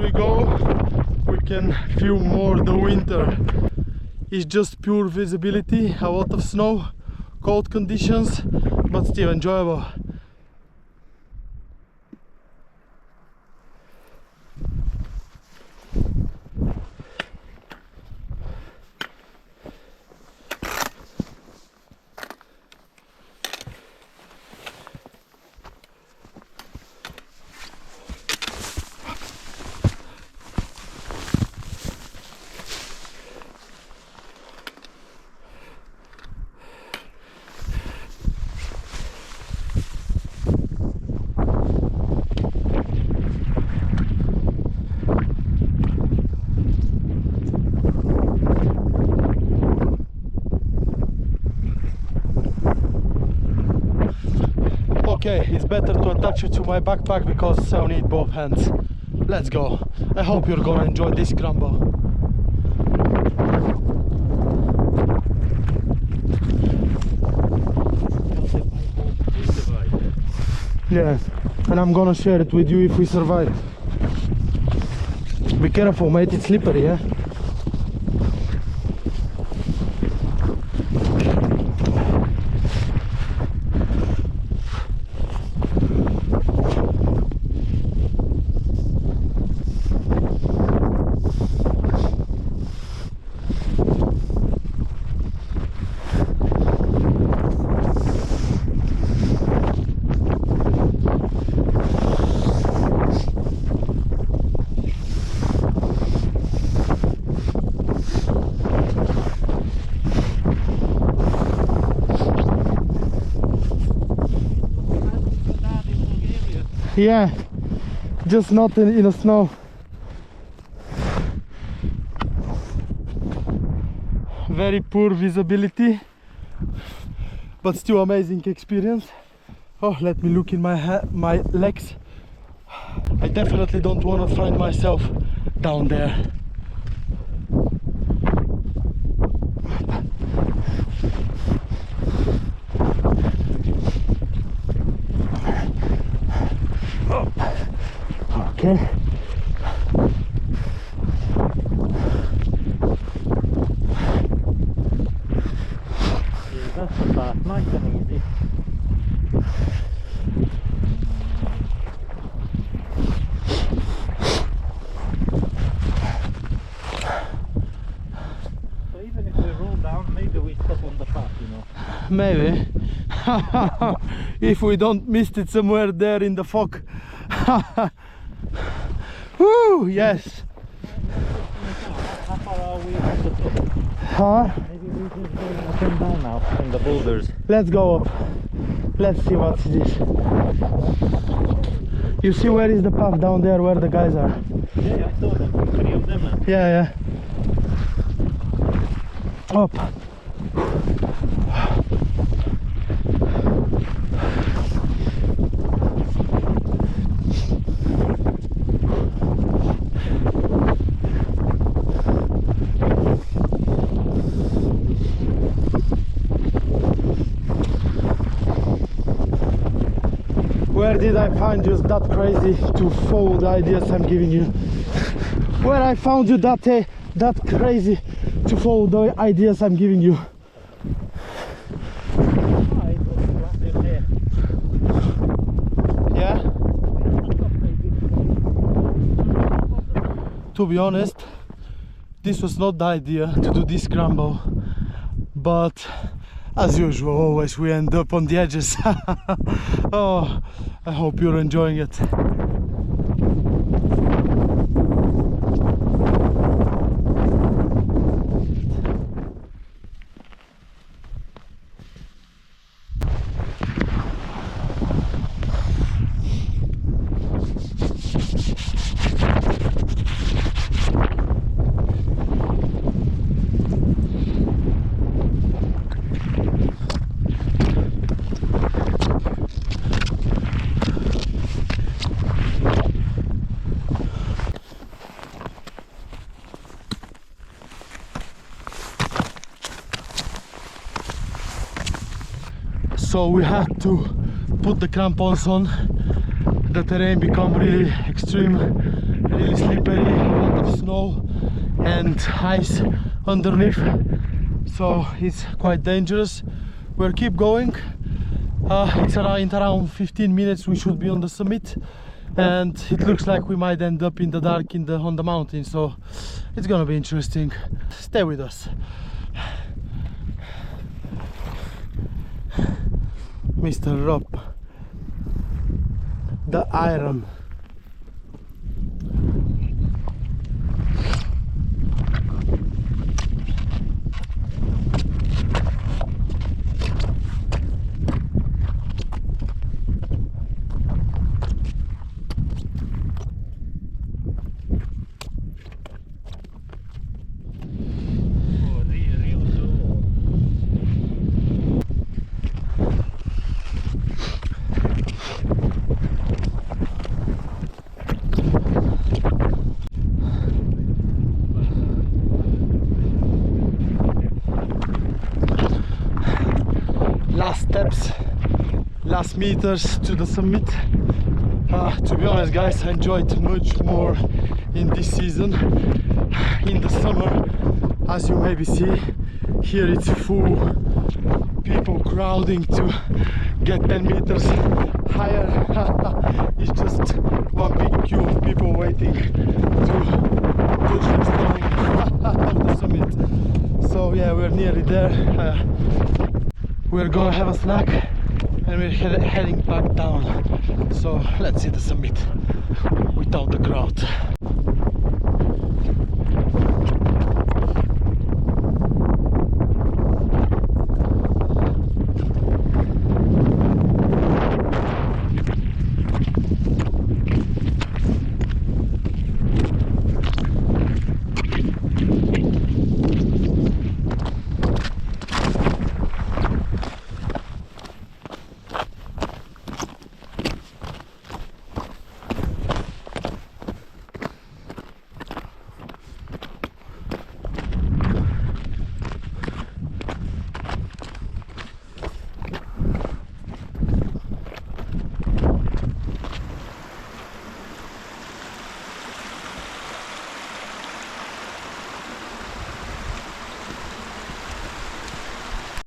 we go, we can feel more the winter. It's just pure visibility, a lot of snow, cold conditions, but still enjoyable. Okay, it's better to attach it to my backpack because I'll need both hands. Let's go. I hope you're gonna enjoy this crumble. Yeah, and I'm gonna share it with you if we survive. Be careful, mate, it's slippery, yeah? Yeah, just not in the snow. Very poor visibility, but still amazing experience. Oh, let me look in my legs. I definitely don't want to find myself down there. Okay. Yeah, that's the path, nice and easy. So even if we roll down, maybe we stop on the path, you know. Maybe. If we don't miss it somewhere there in the fog. Woo, yes. How far are we from the top? Huh? Maybe we just go up and down now in the boulders. Let's go up. Let's see what's this. You see where is the path down there where the guys are? Yeah, I saw them, 3 of them. Yeah. Up. Where did I find you that crazy to follow the ideas I'm giving you? Where I found you that crazy to follow the ideas I'm giving you? Yeah? To be honest, this was not the idea to do this scramble, but as usual, always we end up on the edges. Oh, I hope you're enjoying it. So we had to put the crampons on. The terrain became really extreme really slippery, a lot of snow and ice underneath, so it's quite dangerous. We'll keep going. It's around 15 minutes we should be on the summit, and it looks like we might end up in the dark on the mountain, so it's gonna be interesting. Stay with us. Mr. Rob, the Iron. Last steps, last meters to the summit. To be honest guys, I enjoyed much more in this season. In the summer, as you maybe see, here it's full, people crowding to get 10 meters higher. It's just one big queue of people waiting to touch the stone of the summit. So yeah, we're nearly there. We're gonna have a snack and we're heading back down. So let's see the summit without the crowd.